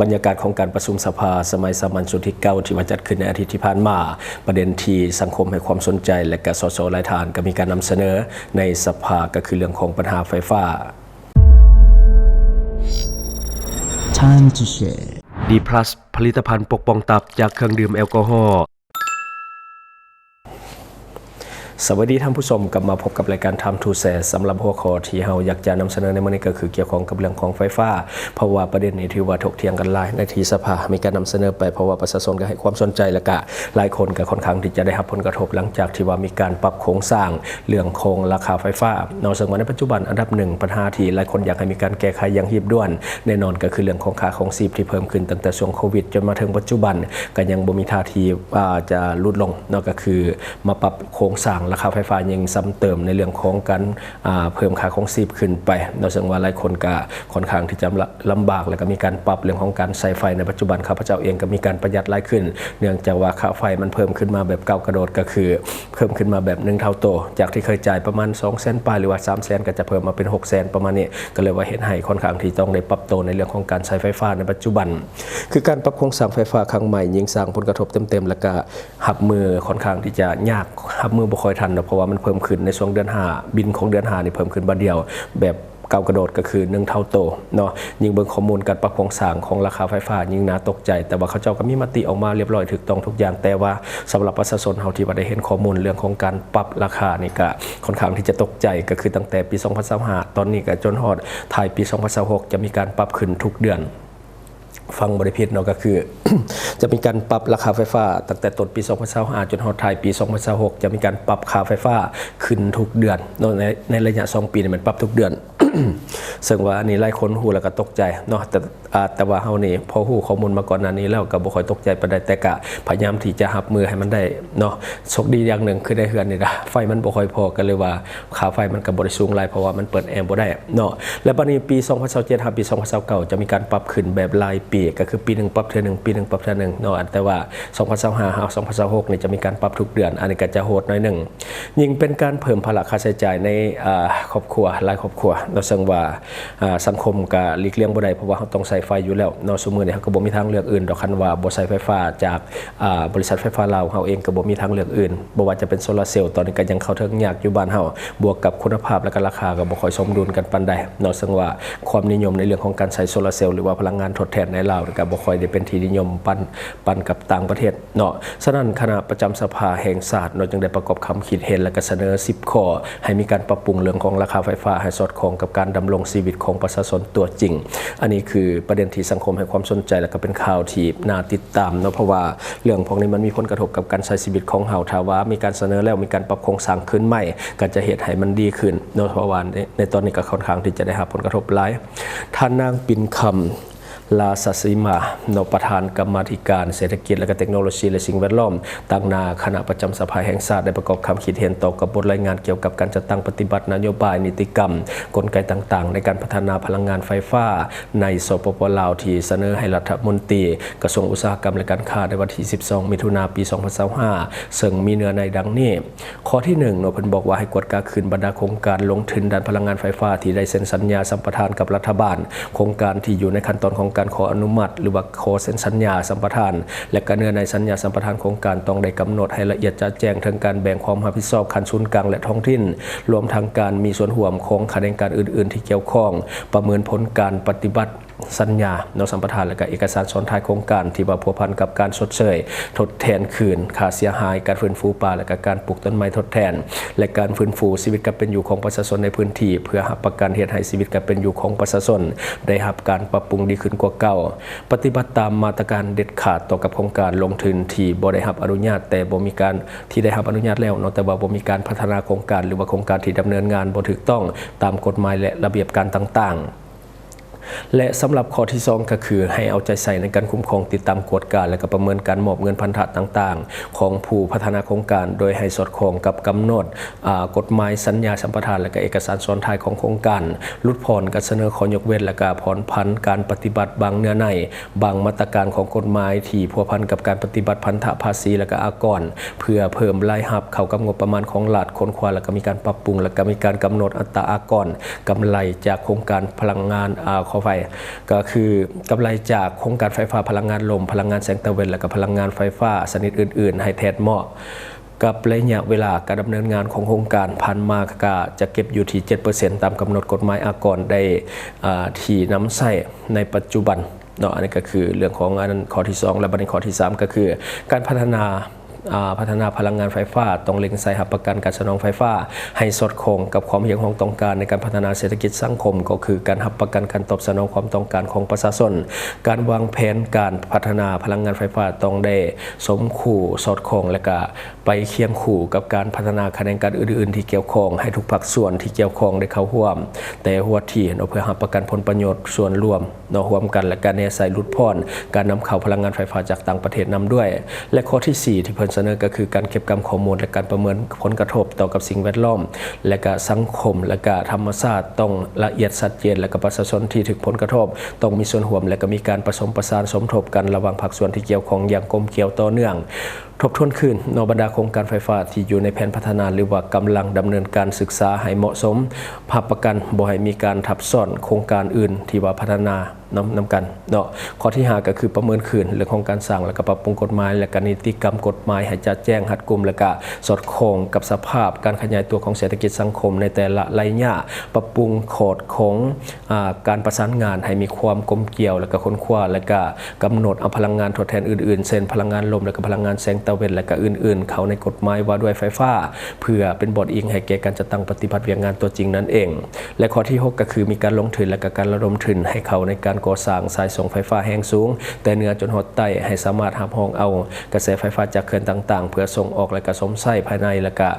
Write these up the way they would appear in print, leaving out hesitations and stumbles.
บรรยากาศของการประชุมสภาสมัยสามัญสุดที่9ที่ว่าจัดขึ้นในอาทิตย์ที่ผ่านมาประเด็นที่สังคมให้ความสนใจและก็สสหลายท่านก็มีการนำเสนอในสภาก็คือเรื่องของปัญหาไฟฟ้า Time to share D+ ผลิตภัณฑ์ปกป้องตับจากเครื่องดื่มแอลกอฮอล์สวัสดีท่านผู้ชมกลับมาพบกับรายการ Time to Share สำหรับหัวข้อที่เราอยากจะนำเสนอในวันนี้ก็คือเกี่ยวข้องกับเรื่องของไฟฟ้าเพราะว่าประเด็นนี้ถือว่าถกเถียงกันหลายในที่สภามีการนำเสนอไปเพราะว่าประชาชนก็ให้ความสนใจและก็หลายคนก็ค่อนข้างที่จะได้รับผลกระทบหลังจากที่ว่ามีการปรับโครงสร้างเรื่องของราคาไฟฟ้านอกจากว่าในปัจจุบันอันดับหนึ่งปัญหาที่หลายคนอยากให้มีการแก้ไขอย่างรีบด่วนแน่นอนก็คือเรื่องของค่าครองชีพที่เพิ่มขึ้นตั้งแต่ช่วงโควิดจนมาถึงปัจจุบันก็ยังบ่มีท่าทีจะลดลงนอกก็คือมาปรับโครงสร้างราคาไฟฟ้ายังซ้ำเติมในเรื่องของการเพิ่มค่าครองชีพขึ้นไปโดยเฉพาะหลายคนก็ค่อนข้างที่จะลำบากแล้วก็มีการปรับเรื่องของการใช้ไฟในปัจจุบันข้าพเจ้าเองก็มีการประหยัดหลายขึ้นเนื่องจากว่าค่าไฟมันเพิ่มขึ้นมาแบบก้าวกระโดดก็คือเพิ่มขึ้นมาแบบ1 เท่าโตจากที่เคยจ่ายประมาณ200,000 ปลายหรือว่า300,000ก็จะเพิ่มมาเป็น600,000ประมาณนี้ก็เลยว่าเห็นให้ค่อนข้างที่ต้องได้ปรับตัวในเรื่องของการใช้ไฟฟ้าในปัจจุบันคือการปรับโครงสร้างไฟฟ้าครั้งใหม่ยิ่งสร้างผลกระทบเต็มๆแล้วก็หับมือค่อนข้างที่จะยากหับมือบ่ค่อยทันเพราะว่ามันเพิ่มขึ้นในช่วงเดือน5บินของเดือน5นี่เพิ่มขึ้นบัดเดียวแบบก้าวกระโดดก็คือ1 เท่าโตเนาะยิ่งเบิ่งข้อมูลการปรับโครงสร้างของราคาไฟฟ้ายิ่งน่าตกใจแต่ว่าเขาเจ้าก็มีมติออกมาเรียบร้อยถูกต้องทุกอย่างแต่ว่าสำหรับประชาชนเฮาที่ว่าได้เห็นข้อมูลเรื่องของการปรับราคานี่ก็ค่อนข้างที่จะตกใจก็คือตั้งแต่ปี2025ตอนนี้ก็จนฮอดท้ายปี2026จะมีการปรับขึ้นทุกเดือนฟังบริพิษเนาะก็คือ จะมีการปรับราคาไฟฟ้าตั้งแต่ต้นปี2025จนฮอดท้ายปี2026จะมีการปรับค่าไฟฟ้าขึ้นทุกเดือนในระยะ2 ปีนี่มันปรับทุกเดือน ซึ่งว่าอันนี้หลายคนฮู้แล้วก็ตกใจเนาะแต่ว่าเฮานี่พอฮู้ข้อมูลมาก่อนหน้านี้แล้วก็บ่ค่อยตกใจปานใดแต่ก็พยายามที่จะรับมือให้มันได้เนาะโชคดีอย่างหนึ่งคือได้เฮือนนี่ล่ะไฟมันบ่ค่อยพอกันเลยว่าค่าไฟมันก็บ่ได้สูงหลายเพราะว่ามันเปิดแอร์บ่ได้เนาะและบัดนี้ปี2027ครับปี2029จะมีการปรับขึ้นแบบรายปีก็คือปีนึงปรับเทื่อนึงปีนึงปรับเทื่อนึงเนาะแต่ว่า2025 2026นี่จะมีการปรับทุกเดือนอันนี้ก็จะโหดหน่อยนึงยิ่งเป็นการเพิ่มภาระค่าใช้จ่ายในครอบครัวหลายครอบครัวซึ่งว่าสังคมก็หลีกเลี่ยงบ่ได้เพราะว่าเราต้องใช้ไฟอยู่แล้วนอกซุมื้อนี้เราก็บ่มีทางเลือกอื่นดอกคันว่าบ่ใช้ไฟฟ้าจากบริษัทไฟฟ้าลาวเราเองก็บ่มีทางเลือกอื่นบ่ว่าจะเป็นโซลาร์เซลล์ตอนนี้ก็ยังเข้าถึงยากอยู่บ้านเราบวกกับคุณภาพและก็ราคาก็บ่ค่อยสมดุลกันปานใดนอกจากว่าความนิยมในเรื่องของการใช้โซลาร์เซลล์หรือว่าพลังงานทดแทนในลาวก็บ่ค่อยได้เป็นที่นิยมปันกับต่างประเทศเนาะฉะนั้นคณะประจำสภาแห่งชาติเนาะจึงได้ประกอบคำคิดเห็นและก็เสนอ10 ข้อให้มีการปรับปรุงเรื่องของราคาไฟฟ้าให้สอดคล้องกับการดำรงชีวิตของประชาชนตัวจริงอันนี้คือประเด็นที่สังคมให้ความสนใจและก็เป็นข่าวที่น่าติดตามเนาะเพราะว่าเรื่องพวกนี้มันมีผลกระทบกับการใช้ชีวิตของเฮาถ้าว่ามีการเสนอแล้วมีการปรับโครงสร้างขึ้นใหม่ก็จะเหตุให้มันดีขึ้นเนาะเพราะว่าในตอนนี้ก็ค่อนข้างที่จะได้รับผลกระทบหลายท่านนางปิ่นคำลาศสีมานประธานกรรมาธิการเศรษฐกิจและเทคโนโลยีและสิ่งแวดล้อมตั้งหน้าคณะประจำสภาแห่งชาติได้ประกอบคำคิดเห็นต่อกับบทรายงานเกี่ยวกับการจัดตั้งปฏิบัตินโยบายนิติกรรมกลไกต่างๆในการพัฒนาพลังงานไฟฟ้าในสปป.ลาวที่เสนอให้รัฐมนตรีกระทรวงอุตสาหกรรมและการค้าในวันที่12 มิถุนายน ปี2025ซึ่งมีเนื้อในดังนี้ข้อที่1เนาะเพิ่นบอกว่าให้กวดกาคืนบรรดาโครงการลงทุนด้านพลังงานไฟฟ้าที่ได้เซ็นสัญญาสัมปทานกับรัฐบาลโครงการที่อยู่ในขั้นตอนของการขออนุมัติหรือว่าขอเซ็นสัญญาสัมปทานและก็เนื้อในสัญญาสัมปทานโครงการต้องได้กำหนดให้ละเอียดชัดแจ้งถึงการแบ่งความรับผิดชอบขั้นศูนย์กลางและท้องถิ่นรวมทั้งการมีส่วนร่วมของคณะกรรมการอื่นๆที่เกี่ยวข้องประเมินผลการปฏิบัติสัญญาเนาะสัมปทานและก็เอกสารซ้อนท้ายโครงการที่ว่าพัวพันกับการชดเชยทดแทนคืนค่าเสียหายการฟื้นฟูป่าและก็การปลูกต้นไม้ทดแทนและการฟื้นฟูชีวิตการเป็นอยู่ของประชาชนในพื้นที่เพื่อรับประกันเหตุให้ชีวิตการเป็นอยู่ของประชาชนได้รับการปรับปรุงดีขึ้นกว่าเก่าปฏิบัติตามมาตรการเด็ดขาดต่อกับโครงการลงทุนที่บ่ได้รับอนุญาตแต่บ่มีการที่ได้รับอนุญาตแล้วเนาะแต่ว่าบ่มีการพัฒนาโครงการหรือว่าโครงการที่ดำเนินงานบ่ถูกต้องตามกฎหมายและระเบียบการต่างๆและสำหรับข้อที่2ก็คือให้เอาใจใส่ในการคุ้มครองติดตามกวดการและก็ประเมินการมอบเงินพันธะต่างๆของผู้พัฒนาโครงการโดยให้สอดคล้องกับกำหนดกฎหมายสัญญาสัมปทานและก็เอกสารซ้อนท้ายของโครงการลดผ่อนการเสนอข้อยกเว้นและก็ผ่อนผันการปฏิบัติบางเนื้อในบางมาตรการของกฎหมายที่พัวพันกับการปฏิบัติพันธะภาษีและก็อากรเพื่อเพิ่มรายรับเข้ากับงบประมาณของรัฐคนควาและก็มีการปรับปรุงและก็มีการกำหนดอัตราอากรกำไรจากโครงการพลังงาน อไฟก็คือกำไรจากโครงการไฟฟ้าพลังงานลมพลังงานแสงตะเวนและก็พลังงานไฟฟ้าชนิดอื่นๆให้แทนเหมาะกับระยะเวลาการดำเนินงานของโครงการพันมากก็จะเก็บอยู่ที่ 7% ตามกำหนดกฎหมายอากรได้ที่นำใช้ในปัจจุบันเนาะอันนี้ก็คือเรื่องของข้อที่2และประเด็นข้อที่3ก็คือการพัฒนาพลังงานไฟฟ้าต้องเล็งใส่หับประกันการสนองไฟฟ้าให้สอดคล้องกับความเห็นของต้องการในการพัฒนาเศรษฐกิจสังคมก็คือการหับประกันการตอบสนองความต้องการของประชาชนการวางแผนการพัฒนาพลังงานไฟฟ้าต้องได้สมคู่สอดคล้องและก็ไปเคียงคู่กับการพัฒนาแขนงการอื่นๆที่เกี่ยวข้องให้ทุกภาคส่วนที่เกี่ยวข้องได้เข้าร่วมแต่หัวที่เพื่อหับประกันผลประโยชน์ส่วนรวมร่วมกันและการแนใส่ลุดพ่อนการนำเข้าพลังงานไฟฟ้าจากต่างประเทศนำด้วยและข้อที่4ที่เพิ่นเสนอก็คือการเก็บกำข้อมูลและการประเมินผลกระทบต่อกับสิ่งแวดล้อมและก็สังคมและก็ธรรมชาติต้องละเอียดชัดเจนและก็ประชาชนที่ถึงผลกระทบต้องมีส่วนร่วมและก็มีการผสมประสานสมทบกันระหว่างภาคส่วนที่เกี่ยวข้องอย่างกลมเกลียวต่อเนื่องทบทวนคืนนบรรดาโครงการไฟฟ้าที่อยู่ในแผนพัฒนาหรือว่ากำลังดำเนินการศึกษาให้เหมาะสมภาพประกันบ่ให้มีการทับซ้อนโครงการอื่นที่ว่าพัฒนานำกันเนาะข้อที่5ก็คือประเมินคืนเรื่องของการสร้างและก็ปรับปรุงกฎหมายและก็นิติกรรมกฎหมายให้จัดแจ้งรัดกุมและก็สอดคล้องกับสภาพการขยายตัวของเศรษฐกิจสังคมในแต่ละระยะปรับปรุงโคดของการประสานงานให้มีความกลมเกลียวและก็ค้นคว้าและก็กำหนดเอาพลังงานทดแทนอื่นๆเช่นพลังงานลมและก็พลังงานแสงตะเวนและก็อื่นๆเข้าในกฎหมายว่าด้วยไฟฟ้าเพื่อเป็นบทอิงให้แก่การจัดตั้งปฏิบัติงานตัวจริงนั่นเองและข้อที่6ก็คือมีการลงทุนและก็การระดมทุนให้เข้าในการก่อสร้างสายส่งไฟฟ้าแรงสูงแต่เหนือจนหดใต้ให้สามารถรับรองเอากระแสไฟฟ้าจากเขื่อนต่างๆเพื่อส่งออกและก็สมใช้ภายในและก็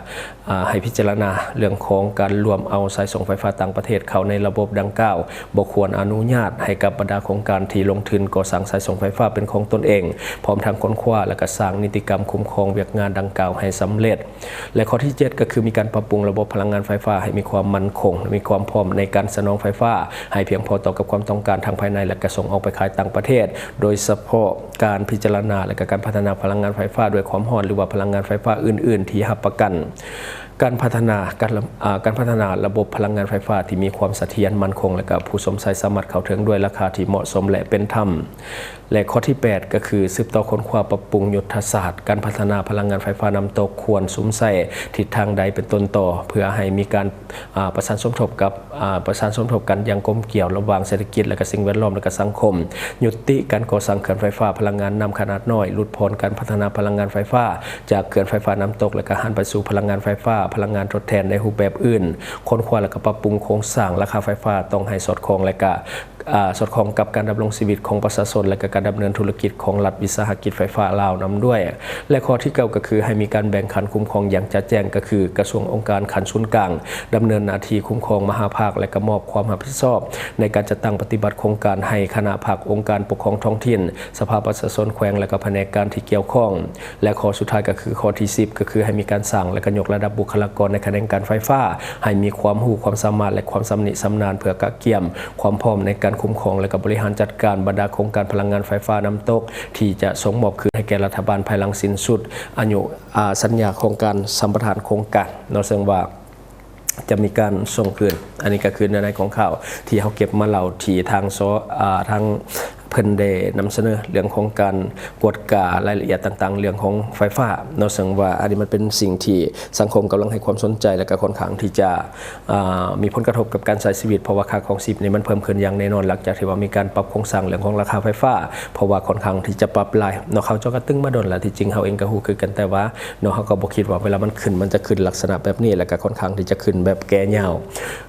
ให้พิจารณาเรื่องของการรวมเอาสายส่งไฟฟ้าต่างประเทศเข้าในระบบดังกล่าวบ่ควรอนุญาตให้กับบรรดาโครงการที่ลงทุนก่อสร้างสายส่งไฟฟ้าเป็นของตนเองพร้อมทางค้นคว้าและก็สร้างนิติกรรมคุ้มครองเวียกงานดังกล่าวให้สำเร็จและข้อที่7ก็คือมีการปรับปรุงระบบพลังงานไฟฟ้าให้มีความมั่นคงมีความพร้อมในการสนองไฟฟ้าให้เพียงพอต่อกับความต้องการทางภายในและก็ส่งออกไปขายต่างประเทศโดยเฉพาะการพิจารณาและการพัฒนาพลังงานไฟฟ้าด้วยความร้อนหรือว่าพลังงานไฟฟ้าอื่นๆที่รับประกันการพัฒนาระบบพลังงานไฟฟ้าที่มีความเสถียรมั่นคงและก็ผู้สมใช้สามารถเข้าถึงด้วยราคาที่เหมาะสมและเป็นธรรมและข้อที่8ก็คือสืบต่อค้นคว้าปรับปรุงยุทธศาสตร์การพัฒนาพลังงานไฟฟ้าน้ำตกควรสุมใส่ทิศทางใดเป็นต้นต่อเพื่อให้มีการประสานสมทบกันอย่างกลมเกลียวระหว่างเศรษฐกิจและก็สิ่งแวดล้อมและก็สังคมยุติการก่อสร้างเขื่อนไฟฟ้าพลังงานน้ำขนาดน้อยลดพ้นการพัฒนาพลังงานไฟฟ้าจากเขื่อนไฟฟ้าน้ำตกและก็หันไปสู่พลังงานไฟฟ้าพลังงานทดแทนในรูปแบบอื่นค้นคว้าและก็ปรับปรุงโครงสร้างราคาไฟฟ้าต้องให้สอดคล้องและก็สอดคล้องกับการดำรงชีวิตของประชาชนและการดำเนินธุรกิจของรัฐวิสาหกิจไฟฟ้าลาวนำด้วยและข้อที่9ก็คือให้มีการแบ่งขันคุ้มครองอย่างชัดแจ้งก็คือกระทรวงองค์การขันศูนย์กลางดำเนินหน้าที่คุ้มครองมหาภาคและก็มอบความรับผิดชอบในการจัดตั้งปฏิบัติโครงการให้คณะภาคองค์การปกครองท้องถิ่นสภาประชาชนแขวงและก็แผนกการที่เกี่ยวข้องและข้อสุดท้ายก็คือข้อที่10ก็คือให้มีการสร้างและก็ยกระดับบุคลากรในแขนงการไฟฟ้าให้มีความรู้ความสามารถและความสำนิสำนานเพื่อกะเกี่ยมความพร้อมในการคุ้มครองและก็บริหารจัดการบรรดาโครงการพลังงานไฟฟ้าน้ำตกที่จะส่งมอบคืนให้แก่รัฐบาลภายหลังสิ้นสุดอายุสัญญาโครงการสัมปทานโครงการเราซึ่งว่าจะมีการส่งคืนอันนี้ก็คือในของข่าวที่เขาเก็บมาเล่าที่ทางเพิ่นได้นำเสนอเรื่องของการกวดการายละเอียดต่างๆเรื่องของไฟฟ้าเนาะซึ่งว่าอันนี้มันเป็นสิ่งที่สังคมกำลังให้ความสนใจและก็ค่อนข้างที่จะมีผลกระทบกับการใช้ชีวิตเพราะว่าค่าครองชีพนี่มันเพิ่มขึ้นอย่างแน่นอนหลังจากที่ว่ามีการปรับโครงสร้างเรื่องของราคาไฟฟ้าเพราะว่าค่อนข้างที่จะปรับหลายเนาะเขาเจ้าก็ตึงมาโดนแล้วที่จริงเขาเองก็ฮู้คือกันแต่ว่าเนาะเขาก็บ่คิดว่าเวลามันขึ้นมันจะขึ้นลักษณะแบบนี้แล้วก็ค่อนข้างที่จะขึ้นแบบแก่ยาว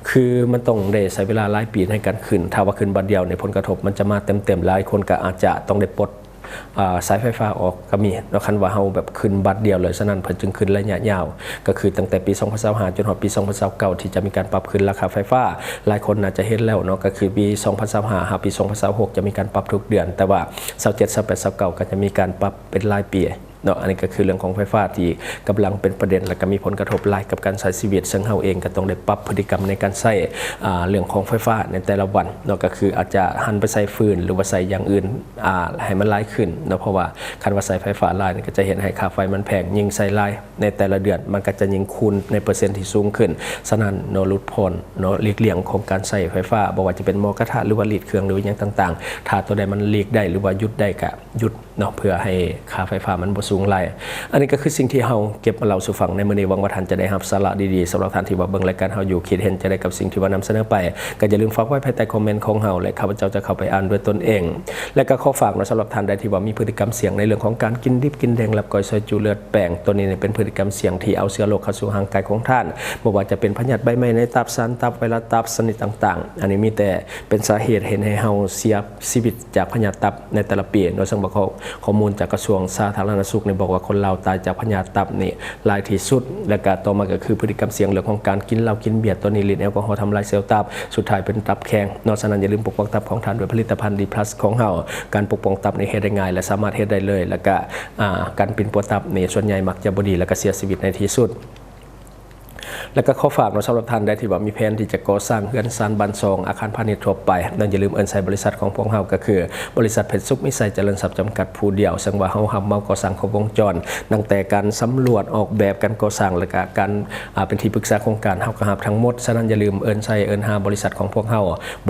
คือมันต้องได้ใช้เวลาหลายปีในการขึ้นถ้าว่าขึ้นบัดเดียวในผลกระทบมันจะมาเต็มๆหลายคนก็อาจจะต้องได้ปลดสายไฟฟ้าออกก็มีแล้วคันว่าเฮาแบบขึ้นบัตรเดียวเลยฉะนั้นเพิ่นจึงขึ้นระยะยาวก็คือตั้งแต่ปี2025จนถึงปี2029ที่จะมีการปรับขึ้นราคาไฟฟ้าหลายคนน่าจะเห็นแล้วเนาะก็คือปี2025หาปี2026จะมีการปรับทุกเดือนแต่ว่า27 28 29ก็จะมีการปรับเป็นรายปี เนาะอันนี้ก็คือเรื่องของไฟฟ้าที่กำลังเป็นประเด็นและก็มีผลกระทบหลายกับการใช้ชีวิตซึ่งเฮาเองก็ต้องได้ปรับพฤติกรรมในการใช้เรื่องของไฟฟ้าในแต่ละวันเนาะก็คืออาจจะหันไปใช้ฟืนหรือว่าใช้อย่างอื่นให้มันหลายขึ้นเนาะเพราะว่าคันว่าใช้ไฟฟ้าหลายก็จะเห็นให้ค่าไฟมันแพงยิ่งใช้หลายในแต่ละเดือนมันก็จะยิ่งคูณในเปอร์เซ็นต์ที่สูงขึ้นฉะนั้นเนาะลดพ้นเนาะหลีกเลี่ยงของการใช้ไฟฟ้าบ่ว่าจะเป็นหม้อกระทะหรือว่ารีดเครื่องหรืออย่างต่างๆถ้าตัวใดมันหลีกได้หรือว่าหยุดได้ก็หยุดเนาะเพื่อให้ค่าไฟฟ้ามันบ่สูงหลายอันนี้ก็คือสิ่งที่เฮาเก็บมาเล่าสู่ฟังในมื้อนี้หวังว่าท่านจะได้รับสาระดีๆสำหรับท่านที่ว่าเบิ่งรายการเฮาอยู่คิดเห็นจะได้กับสิ่งที่ว่านำเสนอไปก็อย่าลืมฝากไว้ภายใต้คอมเมนต์ของเฮาและข้าพเจ้าจะเข้าไปอ่านด้วยตนเองและก็ขอฝากสำหรับท่านใดที่ว่ามีพฤติกรรมเสี่ยงในเรื่องของการกินดิบกินแดงลับก้อยซอยจูเลือดแป้งตัวนี้เป็นพฤติกรรมเสี่ยงที่เอาเชื้อโรคเข้าสู่ร่างกายของท่านบ่ว่าจะเป็นพยาธิใบไม้ในตับสันตับไวรัสตับชนิดต่างๆอันนี้มีแต่เป็นสาเหตุเห็นให้เฮาเสียชีวิตจากพยาธิตับในแต่ละปีโดยซึ่งบอกข้อมูลจากกระทรวงสาธารณสุขนี่บอกว่าคนเราตายจากพยาธิตับนี่หลายที่สุดและก็ต่อมาก็คือพฤติกรรมเสี่ยงเรื่องของการกินเหล้ากินเบียร์ตัวนี้ลิ้นแอลกอฮอล์ทำลายเซลล์ตับสุดท้ายเป็นตับแข็งนอกจากนั้นอย่าลืมปกป้องตับของท่านด้วยผลิตภัณฑ์ดีพลัสของเฮาการปกป้องตับนี่เฮ็ดได้ง่ายและสามารถเฮ็ดได้เลยแล้วก็การปิ่นปัวตับนี่ส่วนใหญ่มักจะบ่ดีแล้วก็เสียชีวิตในที่สุดแล้วก็ขอฝากสำหรับท่านได้ที่ว่ามีแผนที่จะก่อสร้างเรือนซานบ้านซองอาคารพาณิชย์ทั่วไปนั่นอย่าลืมเอิ้นใส่บริษัทของพวกเฮาก็คือบริษัทเพชรสุขมิไซเจริญทรัพย์จำกัดผู้เดียวซึ่งว่าเฮารับเหมาก่อสร้างครบวงจรตั้งแต่การสำรวจออกแบบการก่อสร้างและก็การเป็นที่ปรึกษาโครงการเฮาก็รับทั้งหมดฉะนั้นอย่าลืมเอิ้นหาบริษัทของพวกเฮา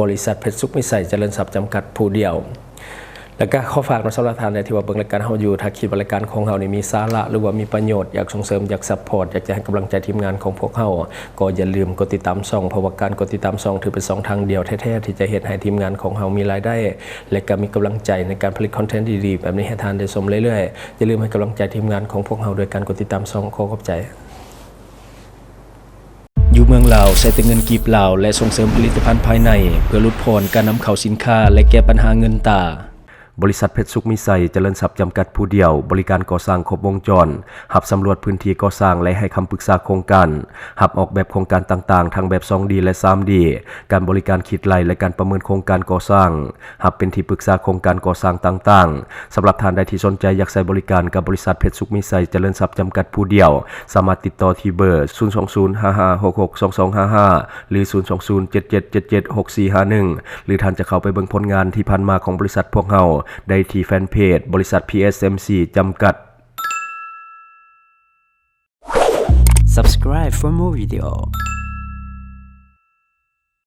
บริษัทเพชรสุขมิไซเจริญทรัพย์จำกัดผู้เดียวแล้วก็ขอฝากสำหรับท่านที่ว่าเบิ่งรายการเฮาอยู่ถ้าคิดว่ารายการของเฮานี่มีสาระหรือว่ามีประโยชน์อยากส่งเสริมอยากซัพพอร์ตอยากจะให้กำลังใจทีมงานของพวกเฮาก็อย่าลืมกดติดตามช่องเพราะว่าการกดติดตามช่องถือเป็น2ทางเดียวแท้ๆที่จะเฮ็ดให้ทีมงานของเฮามีรายได้และก็มีกำลังใจในการผลิตคอนเทนต์ดีๆแบบนี้ให้ท่านได้ชมเรื่อยๆอย่าลืมให้กำลังใจทีมงานของพวกเฮาโดยการกดติดตามช่องขอขอบใจอยู่เมืองลาวใช้แต่เงินกีบลาวและส่งเสริมผลิตภัณฑ์ภายในเพื่อลดผ่อนการนำเข้าสินค้าและแก้ปัญหาเงินตาบริษัทเพชรสุขมิไซเจริญทรัพย์จำกัดผู้เดียวบริการก่อสร้างครบวงจรหับสำรวจพื้นที่ก่อสร้างและให้คำปรึกษาโครงการหับออกแบบโครงการต่างๆทั้งแบบ 2D และ 3D การบริการคิดไล่และการประเมินโครงการก่อสร้างหับเป็นที่ปรึกษาโครงการก่อสร้างต่างๆสำหรับท่านใดที่สนใจอยากใช้บริการกับบริษัทเพชรสุขมิไซเจริญทรัพย์จำกัดผู้เดียวสามารถติดต่อที่เบอร์ 02055662255 หรือ 02077776451 หรือท่านจะเข้าไปเบิ่งผลงานที่ผ่านมาของบริษัทพวกเฮาได้ที่แฟนเพจบริษัท PSMC จำกัด Subscribe for more video.